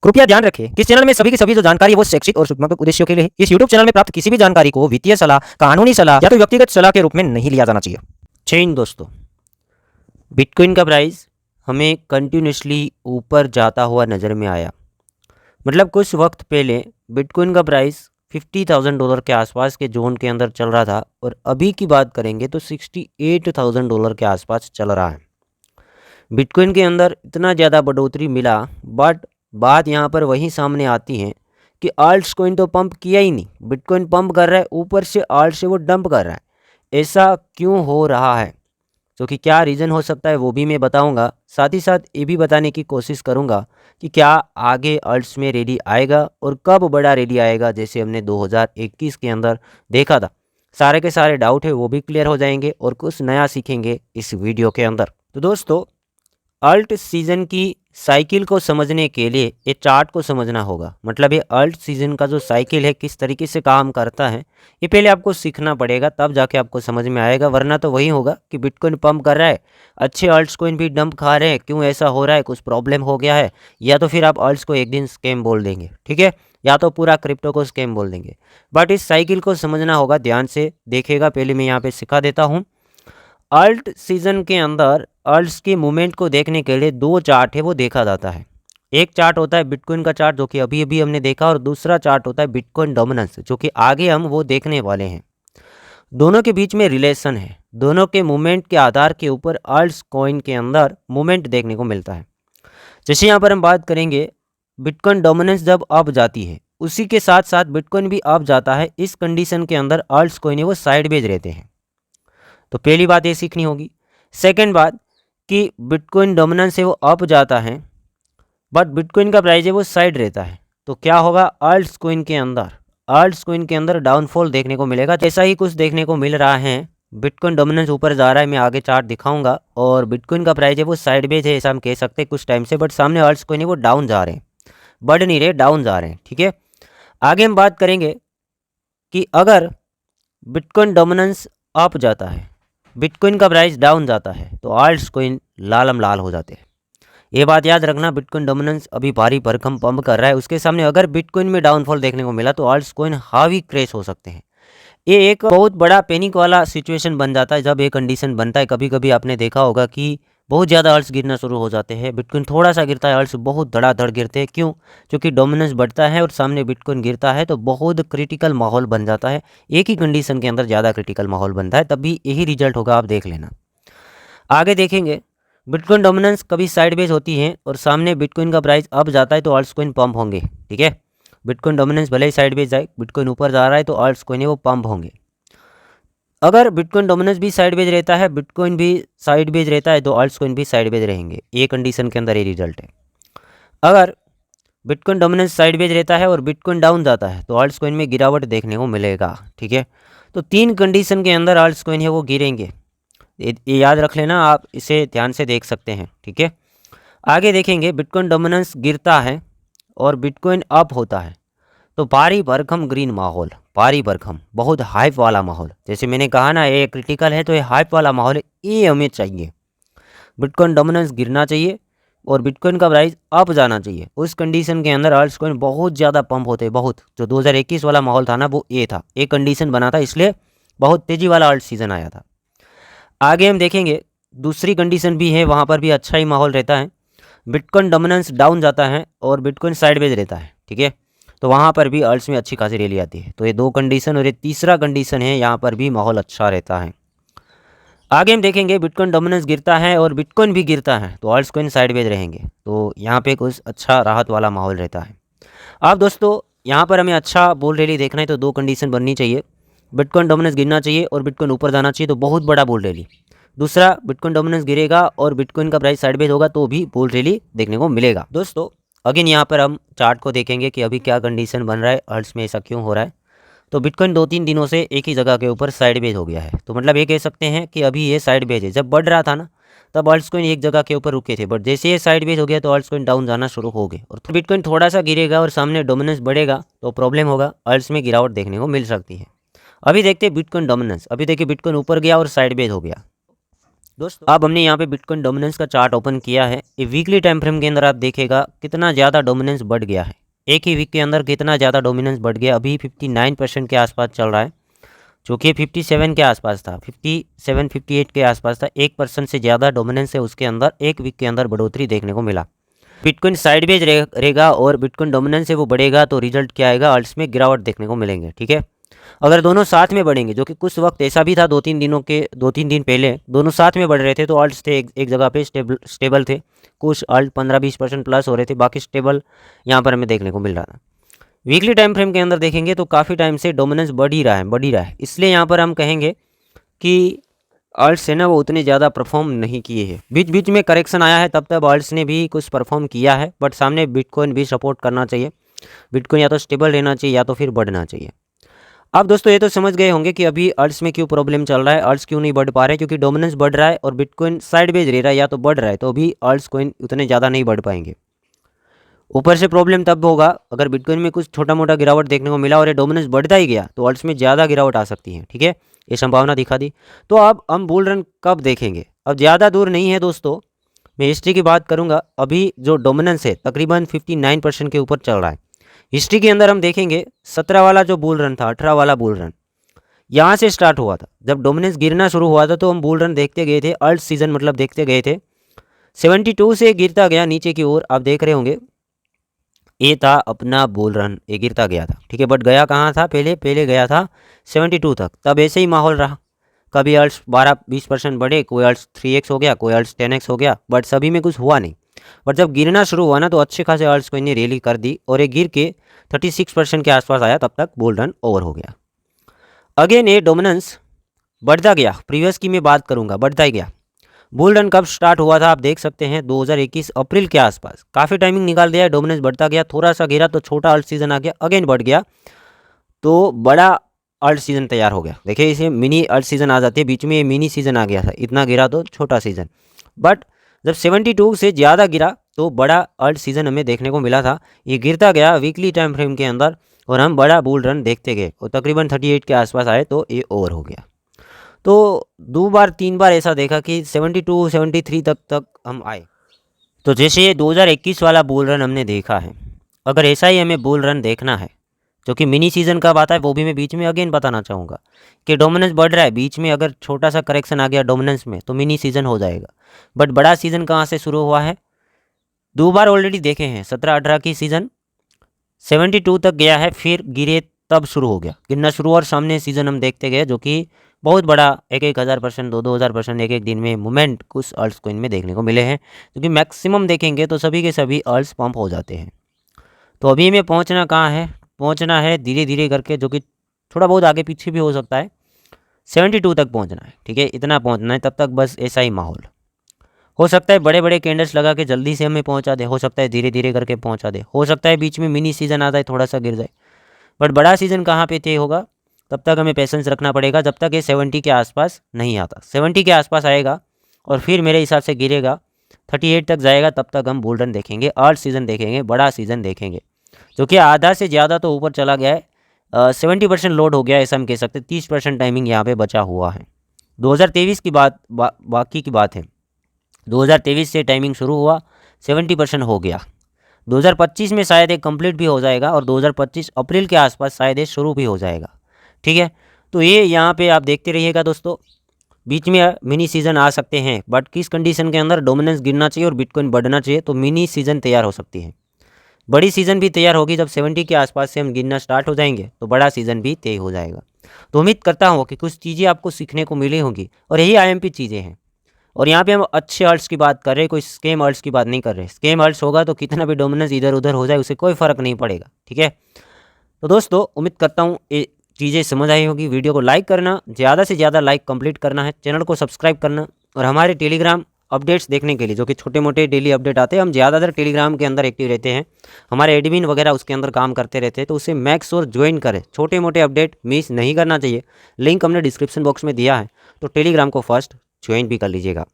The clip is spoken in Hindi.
कृपया ध्यान रखें कि इस चैनल में सभी की सभी जो जानकारी है वो शैक्षिक और सूचनात्मक उद्देश्यों के लिए है। इस यूट्यूब चैनल में प्राप्त किसी भी जानकारी को वित्तीय सलाह, कानूनी सलाह या तो व्यक्तिगत सलाह के रूप में नहीं लिया जाना चाहिए। चेन दोस्तों, बिटकॉइन का प्राइस हमें कंटिन्यूसली ऊपर जाता हुआ नज़र में आया। मतलब कुछ वक्त पहले बिटकॉइन का प्राइस $50,000 के आसपास के जोन के अंदर चल रहा था और अभी की बात करेंगे तो $68,000 के आसपास चल रहा है। बिटकॉइन के अंदर इतना ज़्यादा बढ़ोतरी मिला, बट बात यहाँ पर वही सामने आती है कि आल्ट्स कॉइन तो पंप किया ही नहीं, बिटकॉइन पंप कर रहा है, ऊपर से आल्ट से वो डंप कर रहा है। ऐसा क्यों हो रहा है, क्योंकि क्या रीज़न हो सकता है वो भी मैं बताऊंगा। साथ ही साथ ये भी बताने की कोशिश करूंगा कि क्या आगे अल्ट्स में रैली आएगा और कब बड़ा रैली आएगा, जैसे हमने 2021 के अंदर देखा था। सारे के सारे डाउट है वो भी क्लियर हो जाएंगे और कुछ नया सीखेंगे इस वीडियो के अंदर। तो दोस्तों, अल्ट सीज़न की साइकिल को समझने के लिए ये चार्ट को समझना होगा। मतलब ये अल्ट सीज़न का जो साइकिल है किस तरीके से काम करता है, ये पहले आपको सीखना पड़ेगा, तब जाके आपको समझ में आएगा। वरना तो वही होगा कि बिटकॉइन पंप कर रहा है, अच्छे अल्ट्स कॉइन भी डंप खा रहे हैं, क्यों ऐसा हो रहा है, कुछ प्रॉब्लम हो गया है, या तो फिर आप अल्ट्स को एक दिन स्कैम बोल देंगे, ठीक है, या तो पूरा क्रिप्टो को स्कैम बोल देंगे। बट इस साइकिल को समझना होगा, ध्यान से देखिएगा। पहले मैं यहाँ पे सिखा देता हूँ। अल्ट सीजन के अंदर अल्ट्स की मूवमेंट को देखने के लिए दो चार्ट है वो देखा जाता है। एक चार्ट होता है बिटकॉइन का चार्ट, जो कि अभी अभी हमने देखा, और दूसरा चार्ट होता है बिटकॉइन डोमिनेंस, जो कि आगे हम वो देखने वाले हैं। दोनों के बीच में रिलेशन है, दोनों के मूवमेंट के आधार के ऊपर अल्ट्स कॉइन के अंदर मूवमेंट देखने को मिलता है। जैसे यहाँ पर हम बात करेंगे, बिटकॉइन डोमिनेंस जब अप जाती है, उसी के साथ साथ बिटकॉइन भी अप जाता है। इस कंडीशन के अंदर अल्ट्स कॉइन है वो साइडवेज रहते हैं। तो पहली बात ये सीखनी होगी। सेकंड बात कि बिटकॉइन डोमिनेंस है वो अप जाता है, बट बिटकॉइन का प्राइस है वो साइड रहता है। तो क्या होगा, अल्ट्स कॉइन के अंदर डाउनफॉल देखने को मिलेगा। ऐसा ही कुछ देखने को मिल रहा है। बिटकॉइन डोमिनेंस ऊपर जा रहा है, मैं आगे चार्ट दिखाऊंगा, और बिटकॉइन का प्राइस है वो साइडवेज है, ऐसा हम कह सकते हैं कुछ टाइम से। बट सामने अल्ट्स कॉइन है वो डाउन जा रहे हैं, बढ़ नहीं रहे, डाउन जा रहे हैं, ठीक है। आगे हम बात करेंगे कि अगर बिटकॉइन डोमिनेंस अप जाता है, बिटकॉइन का प्राइस डाउन जाता है, तो आल्ट्स कॉइन लालम लाल हो जाते हैं। ये बात याद रखना, बिटकॉइन डोमिनेंस अभी भारी भरकम पंप कर रहा है, उसके सामने अगर बिटकॉइन में डाउनफॉल देखने को मिला तो आल्ट्स कॉइन हावी क्रैश हो सकते हैं। ये एक बहुत बड़ा पैनिक वाला सिचुएशन बन जाता है जब ये कंडीशन बनता है। कभी कभी आपने देखा होगा कि बहुत ज़्यादा अल्ट्स गिरना शुरू हो जाते हैं, बिटकॉइन थोड़ा सा गिरता है, अल्ट्स बहुत धड़ाधड़ गिरते हैं। क्यों? क्योंकि डोमिनेंस बढ़ता है और सामने बिटकॉइन गिरता है, तो बहुत क्रिटिकल माहौल बन जाता है। एक ही कंडीशन के अंदर ज़्यादा क्रिटिकल माहौल बनता है, तब भी यही रिजल्ट होगा, आप देख लेना। आगे देखेंगे, बिटकॉइन डोमिनेंस कभी साइडवेज होती है और सामने बिटकॉइन का प्राइस अप जाता है तो अल्ट्स कॉइन पंप होंगे, ठीक है। बिटकॉइन डोमिनेंस भले ही साइडवेज जाए, बिटकॉइन ऊपर जा रहा है तो अल्ट्स कॉइन है वो पंप होंगे। अगर बिटकॉइन डोमिनेंस भी साइडवेज रहता है, बिटकॉइन भी साइडवेज रहता है, तो अल्ट्स कॉइन भी साइडवेज रहेंगे। ये कंडीशन के अंदर ये रिजल्ट है। अगर बिटकॉइन डोमिनेंस साइडवेज रहता है और बिटकॉइन डाउन जाता है तो अल्ट्स कॉइन में गिरावट देखने को मिलेगा, ठीक है। तो तीन कंडीशन के अंदर अल्ट्स कॉइन है वो गिरेंगे, ये याद रख लेना, आप इसे ध्यान से देख सकते हैं, ठीक है। आगे देखेंगे, बिटकॉइन डोमिनेंस गिरता है और बिटकॉइन अप होता है तो भारी भरकम ग्रीन माहौल, भारी भरकम बहुत हाइप वाला माहौल। जैसे मैंने कहा ना, ये क्रिटिकल है, तो ये हाइप वाला माहौल है, ये हमें चाहिए। बिटकॉइन डोमिनेंस गिरना चाहिए और बिटकॉइन का प्राइस अप जाना चाहिए। उस कंडीशन के अंदर अल्ट्स कॉइन बहुत ज़्यादा पंप होते हैं, बहुत। जो 2021 वाला माहौल था ना, वो ये था, एक कंडीशन बना था, इसलिए बहुत तेज़ी वाला अल्ट सीजन आया था। आगे हम देखेंगे, दूसरी कंडीशन भी है, वहाँ पर भी अच्छा ही माहौल रहता है। बिटकॉइन डोमिनेंस डाउन जाता है और बिटकॉइन साइडवेज रहता है, ठीक है, तो वहाँ पर भी अल्ट्स में अच्छी खासी रैली आती है। तो ये दो कंडीशन, और ये तीसरा कंडीशन है, यहाँ पर भी माहौल अच्छा रहता है। आगे हम देखेंगे, बिटकॉइन डोमिनेंस गिरता है और बिटकॉइन भी गिरता है तो अल्ट्स कॉइन साइडवेज रहेंगे, तो यहाँ पे कुछ अच्छा राहत वाला माहौल रहता है। अब दोस्तों, यहाँ पर हमें अच्छा बुल रैली देखना है तो दो कंडीशन बननी चाहिए, बिटकॉइन डोमिनेंस गिरना चाहिए और बिटकॉइन ऊपर जाना चाहिए, तो बहुत बड़ा बुल रैली। दूसरा, बिटकॉइन डोमिनेंस गिरेगा और बिटकॉइन का प्राइस साइडवेज होगा तो भी बुल रैली देखने को मिलेगा। दोस्तों, अगेन यहाँ पर हम चार्ट को देखेंगे कि अभी क्या कंडीशन बन रहा है, अल्ट्स में ऐसा क्यों हो रहा है। तो बिटकॉइन 2-3 दिनों से एक ही जगह के ऊपर साइडवेज हो गया है, तो मतलब ये कह सकते हैं कि अभी ये साइडवेज है। जब बढ़ रहा था ना, तब अल्ट्स कॉइन एक जगह के ऊपर रुके थे, बट जैसे ये साइडवेज हो गया तो अल्ट्स कॉइन डाउन जाना शुरू हो गए, और बिटकॉइन थोड़ा सा गिरेगा और सामने डोमिनेंस बढ़ेगा तो प्रॉब्लम होगा, अल्ट्स में गिरावट देखने को मिल सकती है। अभी देखते हैं बिटकॉइन डोमिनेंस। अभी देखिए, बिटकॉइन ऊपर गया और साइडवेज हो गया, दोस्तों अब हमने यहाँ पे बिटकॉइन डोमिनेंस का चार्ट ओपन किया है। ये वीकली टाइम फ्रेम के अंदर आप देखेगा कितना ज़्यादा डोमिनेंस बढ़ गया है। एक ही वीक के अंदर कितना ज़्यादा डोमिनेंस बढ़ गया। अभी 59% के आसपास चल रहा है, जो कि 57 के आसपास था, 57-58 के आसपास था। 1% से ज़्यादा डोमिनेंस है उसके अंदर, एक वीक के अंदर बढ़ोतरी देखने को मिला। बिटकॉइन साइडवेज रहेगा और बिटकॉइन डोमिनेंस है वो बढ़ेगा, तो रिजल्ट क्या आएगा, अल्ट्स में गिरावट देखने को मिलेंगे। ठीक है, अगर दोनों साथ में बढ़ेंगे, जो कि कुछ वक्त ऐसा भी था 2-3 दिन पहले दोनों साथ में बढ़ रहे थे, तो अल्ट्स थे एक जगह पे स्टेबल थे। कुछ अल्ट 15-20% प्लस हो रहे थे, बाकी स्टेबल यहाँ पर हमें देखने को मिल रहा था। वीकली टाइम फ्रेम के अंदर देखेंगे तो काफ़ी टाइम से डोमिनेंस बढ़ ही रहा है। इसलिए यहाँ पर हम कहेंगे कि अल्ट्स है ना वो उतने ज़्यादा परफॉर्म नहीं किए हैं। बीच बीच में करेक्शन आया है, तब अल्ट्स ने भी कुछ परफॉर्म किया है, बट सामने बिटकॉइन भी सपोर्ट करना चाहिए। बिटकॉइन या तो स्टेबल रहना चाहिए या तो फिर बढ़ना चाहिए। अब दोस्तों ये तो समझ गए होंगे कि अभी अल्ट्स में क्यों प्रॉब्लम चल रहा है, अल्ट्स क्यों नहीं बढ़ पा रहे, क्योंकि डोमिनेंस बढ़ रहा है और बिटकॉइन साइडवेज रह रहा है या तो बढ़ रहा है, तो अभी अल्ट्स कॉइन उतने ज़्यादा नहीं बढ़ पाएंगे। ऊपर से प्रॉब्लम तब होगा अगर बिटकॉइन में कुछ छोटा मोटा गिरावट देखने को मिला और ये डोमिनेंस बढ़ता ही गया, तो अल्ट्स में ज़्यादा गिरावट आ सकती है। ठीक है, ये संभावना दिखा दी। तो अब हम बुल रन कब देखेंगे, अब ज़्यादा दूर नहीं है दोस्तों। मैं हिस्ट्री की बात करूंगा। अभी जो डोमिनेंस है तकरीबन 59% के ऊपर चल रहा है। हिस्ट्री के अंदर हम देखेंगे 17 वाला जो बुल रन था, 18 वाला बुल रन यहाँ से स्टार्ट हुआ था। जब डोमिनेंस गिरना शुरू हुआ था तो हम बुल रन देखते गए थे, अल्ट सीजन मतलब देखते गए थे। 72 से गिरता गया नीचे की ओर, आप देख रहे होंगे ये था अपना बुल रन, ये गिरता गया था। ठीक है, बट गया कहाँ था, पहले गया था 72 तक। तब ऐसे ही माहौल रहा, कभी अल्ट्स 12-20% बढ़े, कोई अल्ट्स 3x हो गया, कोई अल्ट्स 10x हो गया, बट सभी में कुछ हुआ नहीं। बट जब गिरना शुरू हुआ ना तो अच्छे खासे अल्ट्स को इन्हें रैली कर दी और ये गिर के 36% के आसपास आया, तब तक बुल रन ओवर हो गया। अगेन ये डोमिनेंस बढ़ता गया, प्रीवियस की मैं बात करूंगा, बढ़ता ही गया। बुल रन कब स्टार्ट हुआ था आप देख सकते हैं 2021 अप्रैल के आसपास। काफ़ी टाइमिंग निकाल दिया है, डोमिनेंस बढ़ता गया, थोड़ा सा गिरा तो छोटा अल्ट सीजन आ गया, अगेन बढ़ गया तो बड़ा अल्ट सीजन तैयार हो गया। देखिए इसे मिनी अल्ट सीजन आ जाती है, बीच में ये मिनी सीजन आ गया था, इतना गिरा तो छोटा सीजन। बट जब 72 से ज़्यादा गिरा तो बड़ा अल्ट सीजन हमें देखने को मिला था। ये गिरता गया वीकली टाइम फ्रेम के अंदर और हम बड़ा बुल रन देखते गए और तकरीबन 38 के आसपास आए तो ये ओवर हो गया। तो 2-3 बार ऐसा देखा कि 72-73 तक हम आए। तो जैसे ये 2021 वाला बुल रन हमने देखा है, अगर ऐसा ही हमें बुल रन देखना है जो कि मिनी सीजन कब आता है वो भी मैं बीच में अगेन बताना चाहूँगा कि डोमिनेंस बढ़ रहा है, बीच में अगर छोटा सा करेक्शन आ गया डोमिनेंस में तो मिनी सीजन हो जाएगा। बट बड़ा सीजन कहाँ से शुरू हुआ है, 2 बार ऑलरेडी देखे हैं। 17-18 की सीजन 72 तक गया है, फिर गिरे तब शुरू हो गया, गिरना शुरू, और सामने सीजन हम देखते गए जो कि बहुत बड़ा 1,000%, 2,000% एक दिन में मूवमेंट कुछ अल्ट्स कोइन में देखने को मिले हैं, क्योंकि मैक्सिमम देखेंगे तो सभी के सभी अल्ट्स पंप हो जाते हैं। तो अभी हमें पहुंचना कहाँ है, पहुंचना है धीरे धीरे करके, जो कि थोड़ा बहुत आगे पीछे भी हो सकता है, 72 तक पहुंचना है। ठीक है, इतना पहुंचना है, तब तक बस ऐसा ही माहौल हो सकता है। बड़े बड़े कैंडल्स लगा के जल्दी से हमें पहुंचा दे, हो सकता है धीरे धीरे करके पहुंचा दे, हो सकता है बीच में मिनी सीजन आता है थोड़ा सा गिर जाए, बट बड़ा सीजन कहाँ पे तय होगा तब तक हमें पेशेंस रखना पड़ेगा, जब तक ये 70 के आसपास नहीं आता। 70 के आसपास आएगा और फिर मेरे हिसाब से गिरेगा 38 तक जाएगा, तब तक हम बुल रन देखेंगे, अल्ट सीजन देखेंगे, बड़ा सीजन देखेंगे, जो कि आधा से ज़्यादा तो ऊपर चला गया है। 70% लोड हो गया है ऐसा हम कह सकते हैं, 30% टाइमिंग यहाँ पे बचा हुआ है। 2023 की बात बाकी की बात है, 2023 से टाइमिंग शुरू हुआ, 70% हो गया। 2025 में शायद एक कंप्लीट भी हो जाएगा और 2025 अप्रैल के आसपास शायद ये शुरू भी हो जाएगा। ठीक है, तो ये यहाँ पे आप देखते रहिएगा दोस्तों, बीच में मिनी सीजन आ सकते हैं, बट किस कंडीशन के अंदर, डोमिनेंस गिरना चाहिए और बिटकॉइन बढ़ना चाहिए, तो मिनी सीजन तैयार हो सकती है। बड़ी सीजन भी तैयार होगी जब 70 के आसपास से हम गिनना स्टार्ट हो जाएंगे, तो बड़ा सीजन भी तय हो जाएगा। तो उम्मीद करता हूँ कि कुछ चीज़ें आपको सीखने को मिली होंगी, और यही IMP चीज़ें हैं। और यहाँ पे हम अच्छे अल्ट्स की बात कर रहे हैं, कोई स्कैम अल्ट्स की बात नहीं कर रहे। स्कैम अल्ट्स होगा तो कितना भी डोमिनेंस इधर उधर हो जाए उससे कोई फ़र्क नहीं पड़ेगा। ठीक है, तो दोस्तों उम्मीद करता हूँ ये चीज़ें समझ आई होगी। वीडियो को लाइक करना, ज़्यादा से ज़्यादा लाइक कंप्लीट करना है, चैनल को सब्सक्राइब करना, और हमारे टेलीग्राम अपडेट्स देखने के लिए, जो कि छोटे मोटे डेली अपडेट आते हैं, हम ज़्यादातर टेलीग्राम के अंदर एक्टिव रहते हैं, हमारे एडमिन वगैरह उसके अंदर काम करते रहते हैं, तो उसे मेक श्योर ज्वाइन करें। छोटे मोटे अपडेट मिस नहीं करना चाहिए। लिंक हमने डिस्क्रिप्शन बॉक्स में दिया है, तो टेलीग्राम को फर्स्ट ज्वाइन भी कर लीजिएगा।